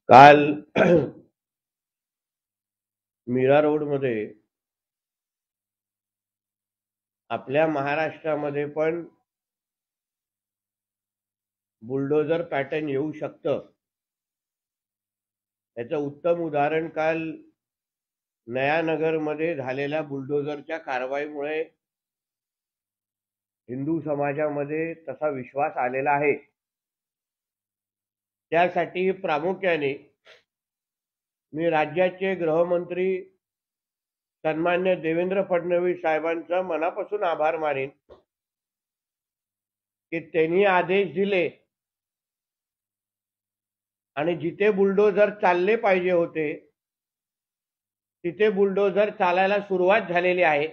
काल मीरा रोड मध्ये आपल्या महाराष्ट्रामध्ये पण बुलडोजर पॅटर्न येऊ शकतं याचं उत्तम उदाहरण काल नयानगर मध्ये झालेल्या बुलडोजरच्या कारवाईमुळे हिंदू समाजामध्ये तसा विश्वास आलेला आहे। त्यासाठी प्रामुख्याने मी राज्याचे गृहमंत्री सन्मान्य देवेंद्र फडणवीस साहेबांचा मनापासून आभार मानेन की त्यांनी आदेश दिले आणि जिथे बुलडोजर चालले पाहिजे होते तिथे बुलडोजर चालायला सुरुवात झालेली आहे।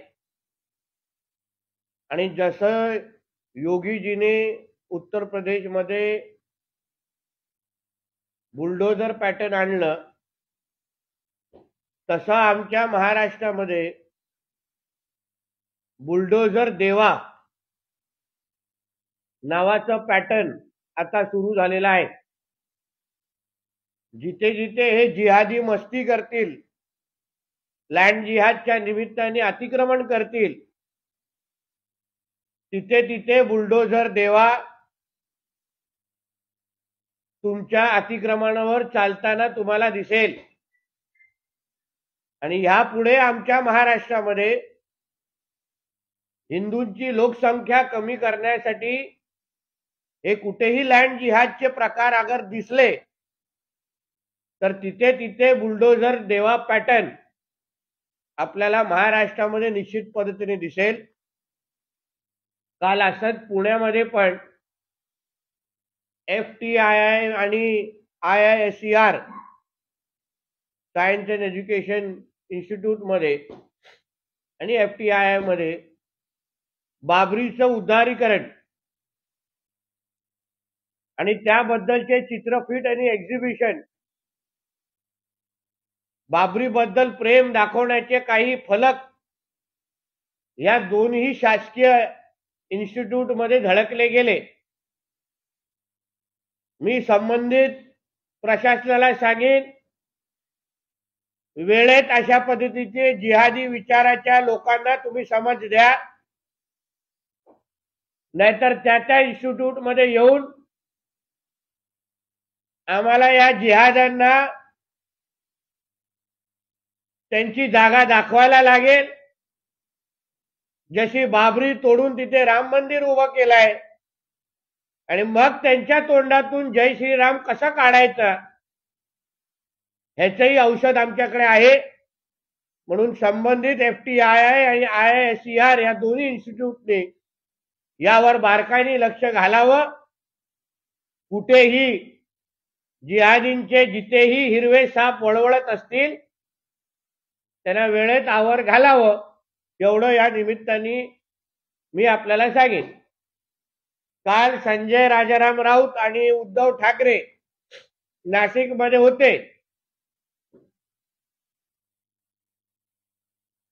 आणि जसं योगीजीने उत्तर प्रदेशमध्ये बुलडोजर पॅटर्न आणलं तसं आमच्या महाराष्ट्रामध्ये बुलडोजर देवा नावाचं पॅटर्न आता सुरू झालेला आहे। जिथे जिथे हे जिहादी मस्ती करतील, लँड जिहादच्या निमित्ताने अतिक्रमण करतील, तिथे तिथे बुलडोजर देवा तुमच्या अतिक्रमणावर चालताना तुम्हाला दिसेल। आणि यापुढे आमच्या महाराष्ट्रामध्ये हिंदूंची लोकसंख्या कमी करण्यासाठी हे कुठेही लँड जिहादचे प्रकार अगर दिसले तर तिथे तिथे बुलडोजर देवा पॅटर्न आपल्याला महाराष्ट्रामध्ये निश्चित पद्धतीने दिसेल। काल असंच पुण्यामध्ये पण FTII आणि IISER science and education institute मध्ये आणि FTII मध्ये बाबरीचं उद्धारीकरण आणि त्याबद्दलचे चित्रफित आणि एक्झिबिशन, बाबरी बद्दल प्रेम दाखवण्याचे काही फलक या दोन्ही शासकीय इन्स्टिट्यूट मध्ये झळकले गेले। मी संबंधित प्रशासनाला सांगेन वेळेत अशा पद्धतीचे जिहादी विचाराच्या लोकांना तुम्ही समज द्या, नाहीतर त्या इन्स्टिट्यूट मध्ये येऊन आम्हाला या जिहाद्यांना त्यांची जागा दाखवायला लागेल। जशी बाबरी तोडून तिथे राम मंदिर उभं केलंय आणि मग त्यांच्या तोंडातून जय श्रीराम कसं काढायचं ह्याचंही औषध आमच्याकडे आहे। म्हणून संबंधित FTII आणि IISER या दोन्ही इन्स्टिट्यूटने यावर बारकाईने लक्ष घालावं। कुठेही जिहादींचे जिथेही हिरवे साप वळवळत असतील त्यांना वेळेत आवर घालावं, एवढं या निमित्ताने मी आपल्याला सांगेन। काल संजय राजाराम राऊत आणि उद्धव ठाकरे नाशिक मध्ये होते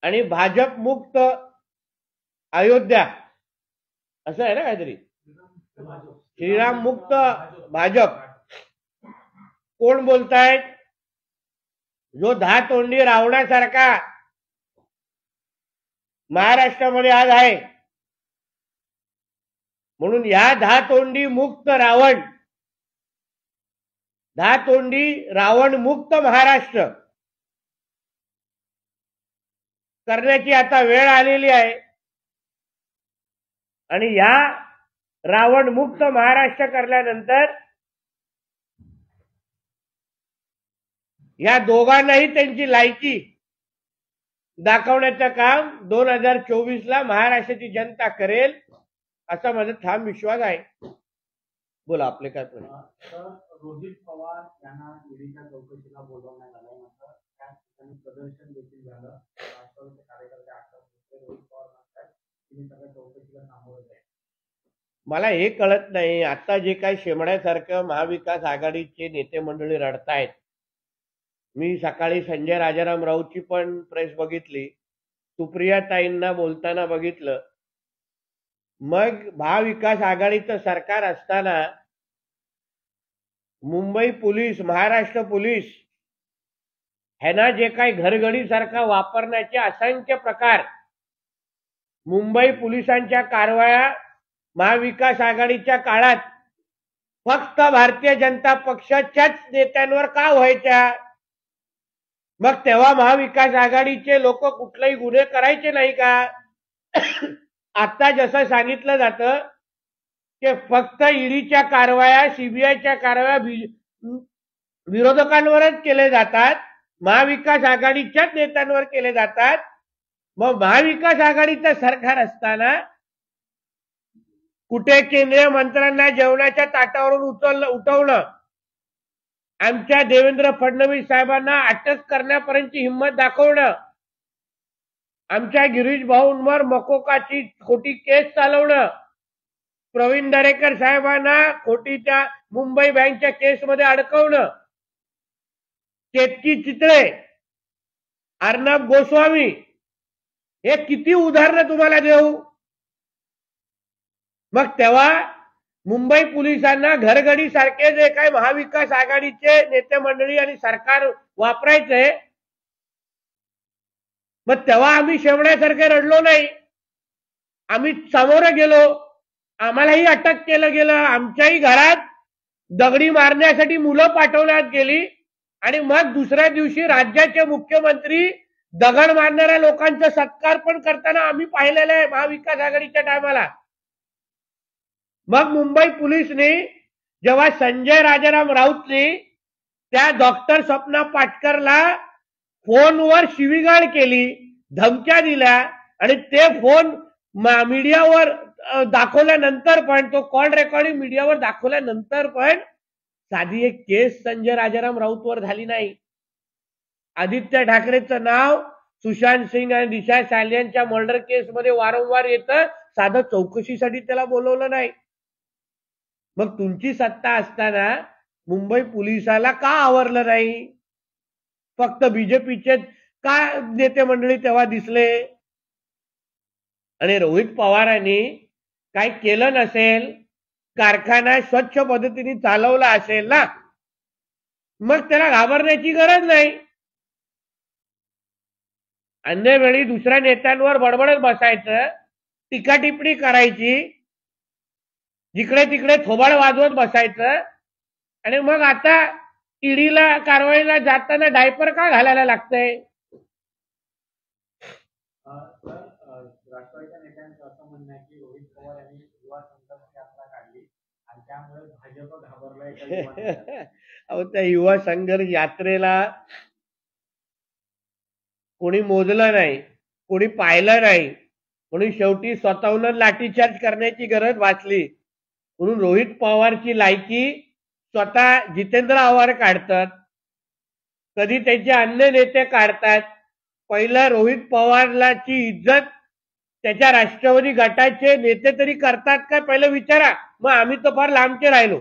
आणि भाजप मुक्त अयोध्या असं आहे ना काहीतरी, श्रीराम मुक्त भाजप कोण बोलतायत? जो 10 तोंडी रावणासारखा महाराष्ट्रामध्ये आज आहे। म्हणून या 10 तोंडी मुक्त रावण, 10 तोंडी रावण मुक्त महाराष्ट्र करण्याची आता वेळ आलेली आहे। आणि या रावण मुक्त महाराष्ट्र करल्यानंतर या दोघांनाही त्यांची लायकी दाखवण्याचं काम 2024 ला महाराष्ट्राची जनता करेल असा माझा ठाम विश्वास आहे। बोला आपले काय प्रश्न? रोहित पवार यांना ईडीच्या चौकशीला बोलवण्यात आलं, मात्र त्या ठिकाणी प्रदर्शन देखील झालं। राष्ट्रवादीचे कार्यकर्ते रोहित पवार म्हणतात की सगळ्या चौकशीला सामोरं जाईल। मला हे कळत नाही, आता जे काही शेमड्यासारखं महाविकास आघाडीचे नेते मंडळी रडतायत। मी सकाळी संजय राजाराम राऊतची पण प्रेस बघितली, सुप्रिया ताईंना बोलताना बघितलं। मग महाविकास आघाडीचं सरकार असताना मुंबई पोलीस, महाराष्ट्र पोलीस ह्यांना जे काही घरगडी सारखा वापरण्याचे असंख्य प्रकार, मुंबई पोलिसांच्या कारवाया महाविकास आघाडीच्या काळात फक्त भारतीय जनता पक्षाच्याच नेत्यांवर का व्हायच्या? मग तेव्हा महाविकास आघाडीचे लोक कुठलेही गुन्हे करायचे नाही का? आता जसं सांगितलं जातं की फक्त ईडीच्या कारवाया, सीबीआयच्या कारवाया विरोधकांवरच केले जातात, महाविकास आघाडीच्याच नेत्यांवर केले जातात. मग महाविकास आघाडीचं सरकार असताना कुठे केंद्रीय मंत्र्यांना जेवणाच्या ताटावरून उठवणं, आमच्या देवेंद्र फडणवीस साहेबांना अटक करण्यापर्यंतची हिंमत दाखवणं, आमच्या गिरीश भाऊंवर मकोकाची खोटी केस चालवणं, प्रवीण दरेकर साहेबांना खोटी त्या मुंबई बँकच्या केसमध्ये अडकवणं, केतकी चितळे, अर्णब गोस्वामी, हे किती उदाहरणं तुम्हाला देऊ? मग तेव्हा मुंबई पोलिसांना घरगडी सारखे जे काही महाविकास आघाडीचे नेते मंडळी आणि सरकार वापरायचे, मग तेव्हा आम्ही शेवण्यासारखे रडलो नाही. आम्ही समोर गेलो, आम्हालाही अटक केलं गेलं, आमच्याही घरात दगडी मारण्यासाठी मुलं पाठवण्यात गेली आणि मग दुसऱ्या दिवशी राज्याचे मुख्यमंत्री दगड मारणाऱ्या लोकांचा सत्कार पण करताना आम्ही पाहिलेलं आहे महाविकास आघाडीच्या टायमाला. मग मुंबई पोलिसने जेव्हा संजय राजाराम राऊतने त्या डॉक्टर स्वप्ना पाटकरला फोनवर शिवीगाळ केली, धमक्या दिल्या आणि ते फोन मीडियावर दाखवल्यानंतर पण, तो कॉल रेकॉर्डिंग मीडियावर दाखवल्यानंतर पण साधी एक केस संजय राजाराम राऊतवर झाली नाही. आदित्य ठाकरेचं नाव सुशांत सिंग आणि दिशा सालियांच्या मर्डर केसमध्ये वारंवार येतं, साधं चौकशीसाठी त्याला बोलवलं नाही. मग तुमची सत्ता असताना मुंबई पोलिसाला का आवरलं नाही? फक्त बीजेपीचे का नेते मंडळी तेव्हा दिसले? आणि रोहित पवारांनी काय केलं नसेल, कारखाना स्वच्छ पद्धतीने चालवला असेल ना, मग त्याला घाबरण्याची गरज नाही. अन्य वेळी दुसऱ्या नेत्यांवर बडबडत बसायचं, टीका टिप्पणी करायची, जिकडे तिकडे थोबाड वाजवत बसायचं आणि मग आता ईडीला कारवाईला जाताना डायपर का घालायला लागतंय? राष्ट्रवादीच्या नेत्यांचं असं म्हणणं आहे की रोहित पवार यांनी युवा संघर्ष यात्रा काढली आणि त्यामुळे भाजप घाबरलाय. अहो, त्या युवा संघर्ष यात्रेला कोणी मोजलं नाही, कोणी पाहिलं नाही, कोणी शेवटी स्वतःहून लाठीचार्ज करण्याची गरज वाचली. म्हणून रोहित पवारची लायकी स्वतः जितेंद्र आव्हाड काढतात, कधी त्यांचे अन्य नेते काढतात. पहिलं रोहित पवारलाची इज्जत त्याच्या राष्ट्रवादी गटाचे नेते तरी करतात का, पहिलं विचारा. मग आम्ही तर फार लांबचे राहिलो.